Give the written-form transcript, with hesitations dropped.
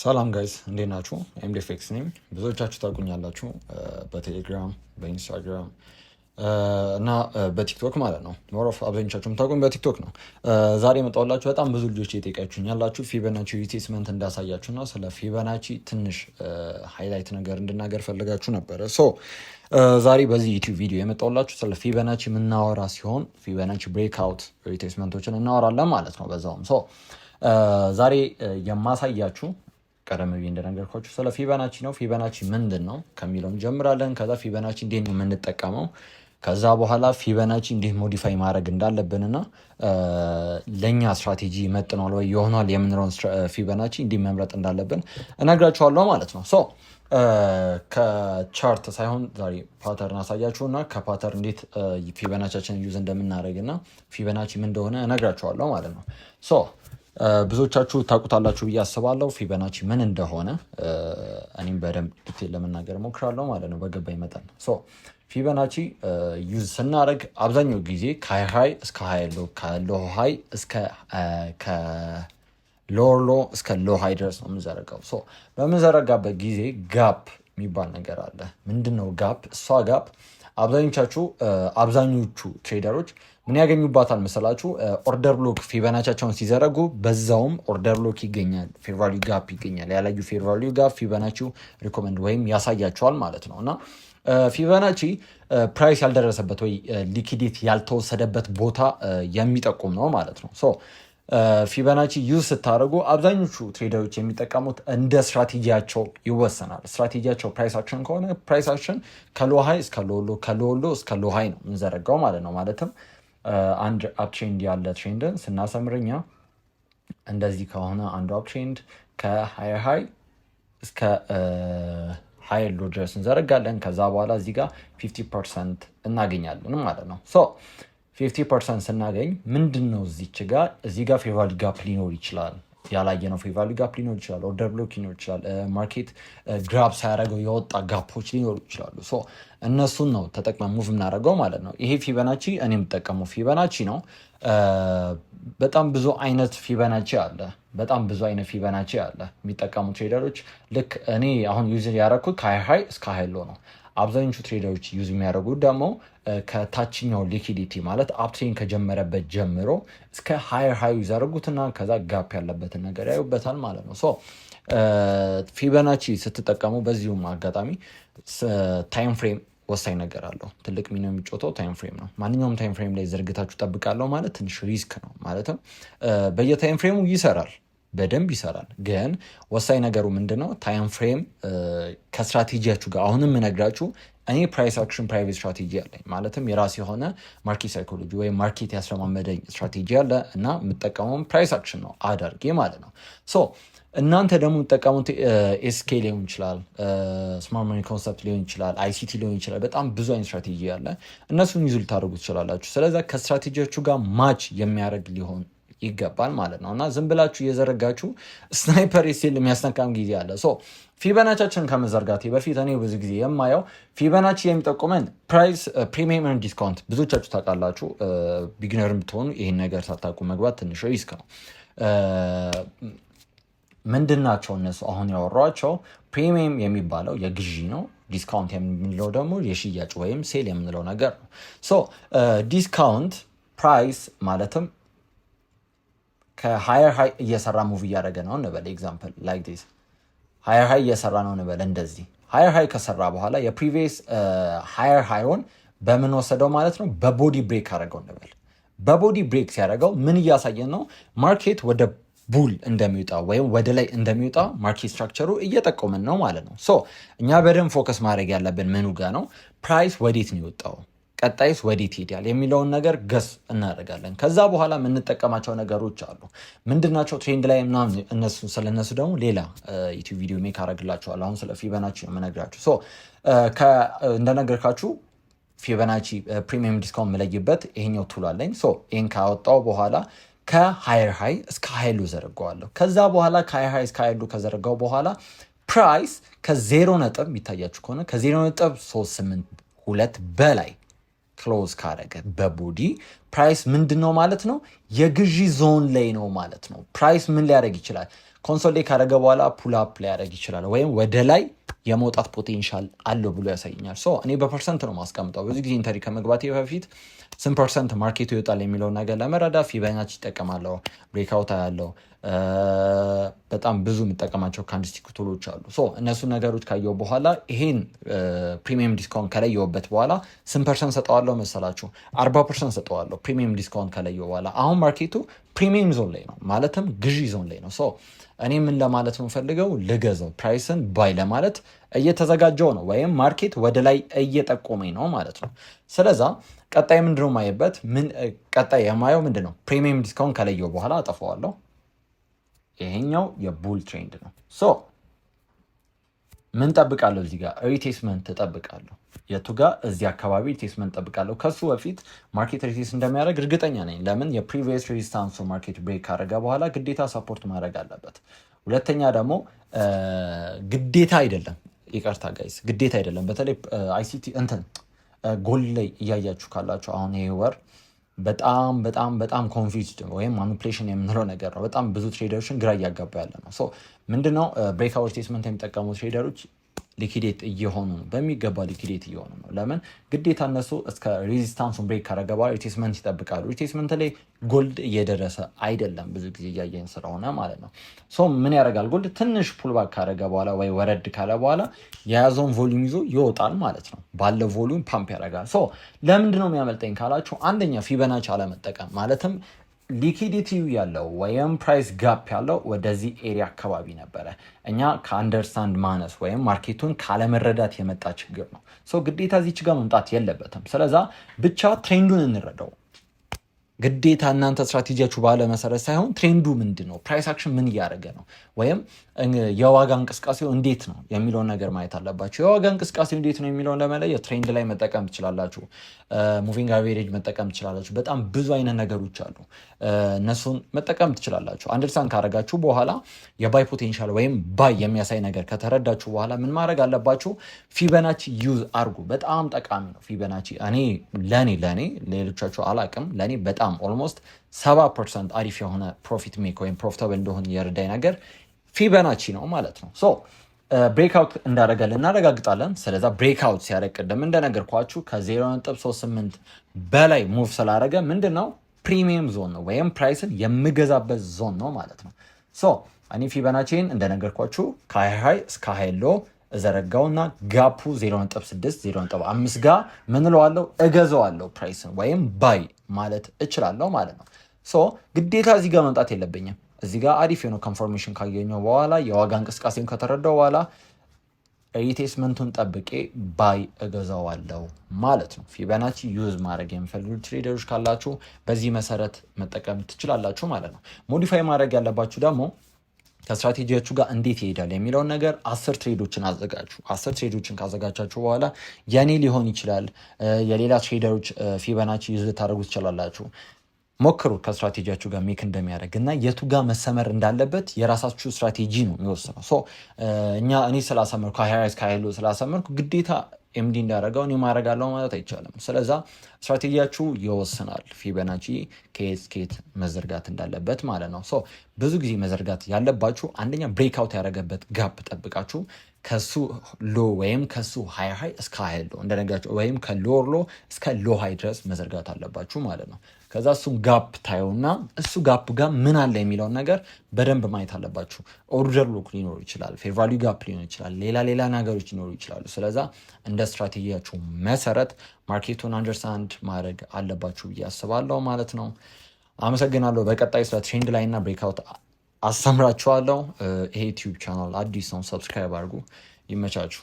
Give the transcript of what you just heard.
ሰላም ጋይስ እንዴት ናችሁ? ኤምዲኤፍኤክስ ነኝ። ብዙዎቻችሁ ታውቁኛላችሁ በቴሌግራም በኢንስታግራም እና በቲክቶክ ማለት ነው። ሞር ኦፍ አብዛኞቻችሁ የምታውቁኝ በቲክቶክ ነው። ዛሬ የመጣሁላችሁ በጣም ብዙ ልጆች እየጠየቃችሁኝ ያላችሁ ፊቦናቺ ሪትሬስመንት እንዳሳያችሁና ስለ ፊቦናቺ ትንሽ ሃይላይት ነገር እንድናገር ፈልጋችሁ ነበረ። ዛሬ በዚህ ዩቲዩብ ቪዲዮ የመጣሁላችሁ ስለ ፊቦናቺ የምናወራ ሲሆን ፊቦናቺ ብሬክአውት ሪትሬስመንቶችን እናወራለን ማለት ነው። በዛውም ዛሬ የማሳያችሁ ቀደም ብዬ እንደነገርኳችሁ ስለ ፊቦናቺ ነው። ፊቦናቺ ምንድን ነው ከሚለው እንጀምራለን። ከዛ ፊቦናቺ እንዴት ነው የምንጠቀመው፣ ከዛ በኋላ ፊቦናቺ እንዴት ሞዲፋይ ማድረግ እንዳለብንና ለእኛ ስትራቴጂ መጥኗል ወይ ይሆናል የምንለውን ፊቦናቺ እንዴት መምረጥ እንዳለብን እነግራችኋለሁ ማለት ነው። ከቻርት ሳይሆን ዛሬ ፓተርን አሳያችሁና ከፓተርን እንዴት ፊቦናቺያችንን ዩዝ እንደምናደርግና ፊቦናቺ ምን እንደሆነ እነግራችኋለሁ ማለት ነው። ብዙዎቻችሁ ታውቁታላችሁ ብዬ አስባለሁ ፊቦናቺ ምን እንደሆነ። እኔም በደንብ ዲቴል ለመናገር ሞክራለሁ ማለት ነው በገባኝ መጠን። ፊቦናቺ ዩዝ ስናደርግ አብዛኛው ጊዜ ከሃይ እስከ ሃይ ሎ፣ ከሎ ሃይ እስከ ከሎወር ሎ እስከ ሎ ሃይ ድረስ ነው የምንዘረጋው። በምንዘረጋበት ጊዜ ጋፕ የሚባል ነገር አለ። ምንድነው ጋፕ? እሷ ጋፕ አብዛኞቹ ትሬደሮች ምን ያገኙባታል መሰላችሁ? ኦርደር ብሎክ ፊቦናቺያቸውን ሲዘረጉ በዛውም ኦርደር ብሎክ ይገኛል፣ ፌር ቫልዩ ጋፕ ይገኛል። ያላዩ ፌር ቫልዩ ጋፕ ፊቦናቺው ሪኮመንድ ወይም ያሳያቸዋል ማለት ነው። እና ፊቦናቺ ፕራይስ ያልደረሰበት ወይ ሊኪዲቲ ያልተወሰደበት ቦታ የሚጠቁም ነው ማለት ነው። ፊቦናቺ ዩዝ ስታደርጉ አብዛኞቹ ትሬደሮች የሚጠቀሙት እንደ ስትራቴጂያቸው ይወሰናል። ስትራቴጂያቸው ፕራይስ አክሽን ከሆነ ፕራይስ አክሽን ከሎ ሃይ እስከ ሎ ሎ፣ ከሎ ሎ እስከ ሎ ሃይ ነው የምንዘረጋው ማለት ነው። ማለትም አንድ አፕትሬንድ ያለ ትሬንድን ስናሰምርኛ እንደዚህ ከሆነ አንዱ አፕትሬንድ ከሃይ ሃይ እስከ ሃይ ሎ ድረስ እንዘረጋለን። ከዛ በኋላ እዚህ ጋር 50% እናገኛለን ማለት ነው። 50% ስናገኝ ምንድን ነው እዚህ ጋር ፌር ቫልዩ ጋፕ ሊኖር ይችላል፣ ያላየነው ፌር ቫልዩ ጋፕ ሊኖር ይችላል፣ ኦርደር ብሎክ ሊኖር ይችላል፣ ማርኬት ግራብ ሳያደርገው የወጣ ጋፖች ሊኖሩ ይችላሉ። እነሱን ነው ተጠቅመን ሙቭ የምናደርገው ማለት ነው። ይሄ ፊቦናቺ እኔ የምጠቀመው ፊቦናቺ ነው። በጣም ብዙ አይነት ፊቦናቺ አለ። የሚጠቀሙ ትሬደሮች ልክ እኔ አሁን ዩዝ ያደረኩት ከሃይ እስከ ሃይ ሎ ነው። አብዛኞቹ ትሬደሮች ዩዝ የሚያደርጉት ደግሞ ከታችኛው ሊኪዲቲ ማለት አፕትሬን ከጀመረበት ጀምሮ እስከ ሃየር ሃይ ይዘረጉትና ከዛ ጋፕ ያለበትን ነገር ያዩበታል ማለት ነው። ፊቦናቺ ስትጠቀሙ በዚሁም አጋጣሚ ታይም ፍሬም ወሳኝ ነገር አለው። ትልቅ ሚና የሚጫወተው ታይም ፍሬም ነው። ማንኛውም ታይም ፍሬም ላይ ዘርግታችሁ ጠብቃለሁ ማለት ትንሽ ሪስክ ነው። ማለትም በየታይም ፍሬሙ በደንብ ይሰራል። ግን ወሳኝ ነገሩ ምንድነው? ታይም ፍሬም ከስትራቴጂያችሁ ጋር አሁንም የምነግራችሁ እኔ ፕራይስ አክሽን ፕራይቬት ስትራቴጂ አለኝ። ማለትም የራስ የሆነ ማርኬት ሳይኮሎጂ ወይም ማርኬት ያስለማመደኝ ስትራቴጂ አለ እና የምጠቀመውን ፕራይስ አክሽን ነው አዳርጌ ማለት ነው። እናንተ ደግሞ የምጠቀሙት ኤስኬ ሊሆን ይችላል፣ ስማርት መኒ ኮንሰፕት ሊሆን ይችላል፣ አይሲቲ ሊሆን ይችላል። በጣም ብዙ አይነት ስትራቴጂ አለ። እነሱን ይዙ ልታደርጉ ትችላላችሁ። ስለዚ ከስትራቴጂያችሁ ጋር ማች የሚያደርግ ሊሆን ይገባል ማለት ነው። እና ዝም ብላችሁ እየዘረጋችሁ ስናይፐር ኤስኤል የሚያስነካም ጊዜ አለ። ፊቦናቺያችንን ከመዘርጋቴ በፊት እኔ ብዙ ጊዜ የማየው ፊቦናቺ የሚጠቁመን ፕራይስ ፕሪሚየም ኤንድ ዲስካውንት። ብዙዎቻችሁ ታውቃላችሁ። ቢግነር ብትሆኑ ይህን ነገር ሳታውቁ መግባት ትንሽ ሪስክ ነው። ምንድን ናቸው እነሱ? አሁን ያወሯቸው ፕሪሚየም የሚባለው የግዢ ነው። ዲስካውንት የምንለው ደግሞ የሽያጭ ወይም ሴል የምንለው ነገር ነው። ዲስካውንት ፕራይስ ማለትም ከሃየር ሃይ እየሰራ ሙቭ እያደረገ ነው እንበል። ኤግዛምፕል ላይክ ዲስ ሃየር ሃይ እየሰራ ነው እንበል። እንደዚህ ሃየር ሃይ ከሰራ በኋላ የፕሪቪየስ ሃየር ሃይውን በምን ወሰደው ማለት ነው? በቦዲ ብሬክ አደረገው እንበል። በቦዲ ብሬክ ሲያደርገው ምን እያሳየን ነው? ማርኬት ወደ ቡል እንደሚወጣ ወይም ወደ ላይ እንደሚወጣ ማርኬት ስትራክቸሩ እየጠቆመን ነው ማለት ነው። እኛ በደንብ ፎከስ ማድረግ ያለብን ምኑ ጋ ነው? ፕራይስ ወዴት ነው የወጣው፣ ቀጣይስ ወዴት ሄዳል የሚለውን ነገር ገስ እናደርጋለን። ከዛ በኋላ የምንጠቀማቸው ነገሮች አሉ። ምንድናቸው? ትሬንድ ላይ ምናምን ስለነሱ ደግሞ ሌላ ዩቲዩብ ቪዲዮ ሜክ አደርግላችኋለሁ። አሁን ስለ ፊቦናቺ ነው የምነግራችሁ። እንደነገርካችሁ ፊቦናቺ ፕሪሚየም ዲስካውንት የምለይበት ይሄኛው ቱል አለኝ። ይህን ካወጣው በኋላ ከሃየር ሃይ እስከ ሃይሉ ዘረጋዋለሁ። ከዛ በኋላ ከሃየር ሃይ እስከ ሃይሉ ከዘረጋው በኋላ ፕራይስ ከዜሮ ነጥብ የሚታያችሁ ከሆነ ከ0.382 በላይ ክሎዝ ካደረገ በቦዲ ፕራይስ ምንድን ነው ማለት ነው? የግዢ ዞን ላይ ነው ማለት ነው። ፕራይስ ምን ሊያደርግ ይችላል? ኮንሶሊዴት ካደረገ በኋላ ፑል አፕ ሊያደርግ ይችላል ወይም ወደ ላይ የመውጣት ፖቴንሻል አለው ብሎ ያሳየኛል። እኔ በፐርሰንት ነው ማስቀምጠው። ብዙ ጊዜ ኢንተሪ ከመግባቴ በፊት ስንት ፐርሰንት ማርኬቱ ይወጣል የሚለውን ነገር ለመረዳት ፊቦናቺ ይጠቀማለሁ፣ ብሬክአውት ያለው በጣም ብዙ የምጠቀማቸው ካንድስቲክ ቱሎች አሉ። እነሱ ነገሮች ካየው በኋላ ይሄን ፕሪሚየም ዲስካውንት ከለየውበት በኋላ ስንት ፐርሰንት ሰጠዋለሁ መሰላችሁ? 40% ሰጠዋለሁ ፕሪሚየም ዲስካውንት ከለየው በኋላ። አሁን ማርኬቱ ፕሪሚየም ዞን ላይ ነው፣ ማለትም ግዢ ዞን ላይ ነው። እኔ ምን ለማለት ነው ፈልገው ልገዛው ፕራይስን ባይ ለማለት እየተዘጋጀው ነው፣ ወይም ማርኬት ወደ ላይ እየጠቆመኝ ነው ማለት ነው። ስለዛ ቀጣይ ምንድነው ማየበት? ቀጣይ የማየው ምንድነው? ፕሪሚየም ዲስካውንት ከለየው በኋላ አጠፋዋለሁ። ይሄኛው የቡል ትሬንድ ነው። ምን ጠብቃለሁ? እዚህ ጋር ሪቴስመንት ጠብቃለሁ። የቱ ጋር? እዚህ አካባቢ ሪቴስመንት ጠብቃለሁ። ከሱ በፊት ማርኬት ሪቴስ እንደሚያደርግ እርግጠኛ ነኝ። ለምን? የፕሪቪየስ ሬዚስታንሱ ማርኬት ብሬክ ካደረገ በኋላ ግዴታ ሰፖርት ማድረግ አለበት። ሁለተኛ ደግሞ ግዴታ አይደለም፣ ይቅርታ ጋይስ፣ ግዴታ አይደለም። በተለይ አይሲቲ ጎልድ ላይ እያያችሁ ካላችሁ አሁን ይሄ ወር በጣም በጣም በጣም ኮንፊውዝድ ወይም ማኒፕሌሽን የምንለው ነገር ነው። በጣም ብዙ ትሬደሮችን ግራ እያጋባ ያለ ነው። ምንድነው ብሬክአውት ሪቴስመንት የሚጠቀሙ ትሬደሮች ሊኪዴት እየሆኑ ነው፣ በሚገባ ሊኪዴት እየሆኑ ነው። ለምን? ግዴታ እነሱ እስከ ሬዚስታንሱን ብሬክ ካደረገ በኋላ ሪቴስመንት ይጠብቃሉ። ሪቴስመንት ላይ ጎልድ እየደረሰ አይደለም፣ ብዙ ጊዜ እያየን ስለሆነ ማለት ነው። ምን ያደርጋል? ጎልድ ትንሽ ፑልባክ ካደረገ በኋላ ወይ ወረድ ካለ በኋላ የያዘውን ቮሊዩም ይዞ ይወጣል ማለት ነው። ባለው ቮሊዩም ፓምፕ ያደርጋል። ለምንድን ነው የሚያመልጠኝ ካላችሁ፣ አንደኛ ፊቦናቺ አለመጠቀም፣ ማለትም ሊኪዲቲው ያለው ወይም ፕራይስ ጋፕ ያለው ወደዚህ ኤሪያ አካባቢ ነበረ። እኛ ከአንደርስታንድ ማነስ ወይም ማርኬቱን ካለመረዳት የመጣ ችግር ነው። ግዴታ እዚች ጋር መምጣት የለበትም። ስለዛ ብቻ ትሬንዱን እንረዳው። ግዴታ እናንተ ስትራቴጂያችሁ ባለ መሰረት ሳይሆን ትሬንዱ ምንድን ነው፣ ፕራይስ አክሽን ምን እያደረገ ነው፣ ወይም የዋጋ እንቅስቃሴው እንዴት ነው የሚለውን ነገር ማየት አለባችሁ። የዋጋ እንቅስቃሴው እንዴት ነው የሚለውን ለመለየት ትሬንድ ላይ መጠቀም ትችላላችሁ፣ ሙቪንግ አቬሬጅ መጠቀም ትችላላችሁ። በጣም ብዙ አይነት ነገሮች አሉ፣ እነሱን መጠቀም ትችላላችሁ። አንደርስታንድ ካደረጋችሁ በኋላ የባይ ፖቴንሻል ወይም ባይ የሚያሳይ ነገር ከተረዳችሁ በኋላ ምን ማድረግ አለባችሁ? ፊቦናቺ ዩዝ አርጉ። በጣም ጠቃሚ ነው ፊቦናቺ። ለኔ ሌሎቻችሁ አላቅም፣ ለኔ በጣም ኦልሞስት 70% አሪፍ የሆነ ፕሮፊት ሜክ ወይም ፕሮፊታብል እንደሆን የረዳኝ ነገር ፊቦናቺ ነው ማለት ነው። ብሬክአውት እንዳደረገልን እናረጋግጣለን። ስለዛ ብሬክአውት ሲያደርግ ቅድም እንደነገርኳችሁ ከ0.38 በላይ ሙቭ ስላደረገ ምንድነው ፕሪሚየም ዞን ነው ወይም ፕራይስን የምገዛበት ዞን ነው ማለት ነው። እኔ ፊቦናቺን እንደነገርኳችሁ ከሃይ እስከ ሃይ ሎ እዘረጋውና ጋፑ 0.6 0.5 ጋር ምን እለዋለሁ? እገዛዋለሁ ፕራይስን ወይም ባይ ማለት እችላለሁ ማለት ነው። ግዴታ እዚህ ጋር መምጣት የለብኝም። እዚህ ጋር አሪፍ የሆነ ኮንፎርሜሽን ካገኘው በኋላ የዋጋ እንቅስቃሴን ከተረዳው በኋላ ሪቴስመንቱን ጠብቄ ባይ እገዛዋለሁ ማለት ነው። ፊቦናቺ ዩዝ ማድረግ የሚፈልጉ ትሬደሮች ካላችሁ በዚህ መሰረት መጠቀም ትችላላችሁ ማለት ነው። ሞዲፋይ ማድረግ ያለባችሁ ደግሞ ከስትራቴጂያችሁ ጋር እንዴት ይሄዳል የሚለውን ነገር 10 ትሬዶችን አዘጋጁ። 10 ትሬዶችን ካዘጋጃችሁ በኋላ የኔ ሊሆን ይችላል፣ የሌላ ትሬደሮች ፊቦናቺ ዩዝ ልታደርጉ ትችላላችሁ። ሞክሩ ከስትራቴጂያችሁ ጋር ሜክ እንደሚያደርግ እና የቱ ጋር መሰመር እንዳለበት የራሳችሁ ስትራቴጂ ነው የሚወስነው። እኔ ስላሰመርኩ ከሃይሎ ስላሰመርኩ ግዴታ ኤምዲ እንዳደረገው እኔ ማድረጋለሁ ማለት አይቻልም። ስለዛ ስትራቴጂያችሁ ይወስናል ፊቦናቺ ከየት መዘርጋት እንዳለበት ማለት ነው። ብዙ ጊዜ መዘርጋት ያለባችሁ አንደኛ ብሬክአውት ያደረገበት ጋፕ ጠብቃችሁ ከሱ ሎ ወይም ከሱ ሃይ እስከ ሃይ ሎ እንደነጋችሁ ወይም ከሎር ሎ እስከ ሎ ሃይ ድረስ መዘርጋት አለባችሁ ማለት ነው። ከዛ እሱን ጋፕ ታዩና እሱ ጋፕ ጋር ምን አለ የሚለውን ነገር በደንብ ማየት አለባችሁ። ኦርደር ሎክ ሊኖር ይችላል፣ ፌር ቫልዩ ጋፕ ሊኖር ይችላል፣ ሌላ ነገሮች ሊኖሩ ይችላሉ። ስለዛ እንደ ስትራቴጂያችሁ መሰረት ማርኬቱን አንደርስታንድ ማድረግ አለባችሁ ብዬ አስባለሁ ማለት ነው። አመሰግናለሁ። በቀጣይ ስለ ትሬንድ ላይ እና ብሬክአውት አስተምራችኋለሁ። ይሄ ዩቲዩብ ቻናል አዲስ ነው፣ ሰብስክራይብ አድርጉ። ይመቻችሁ።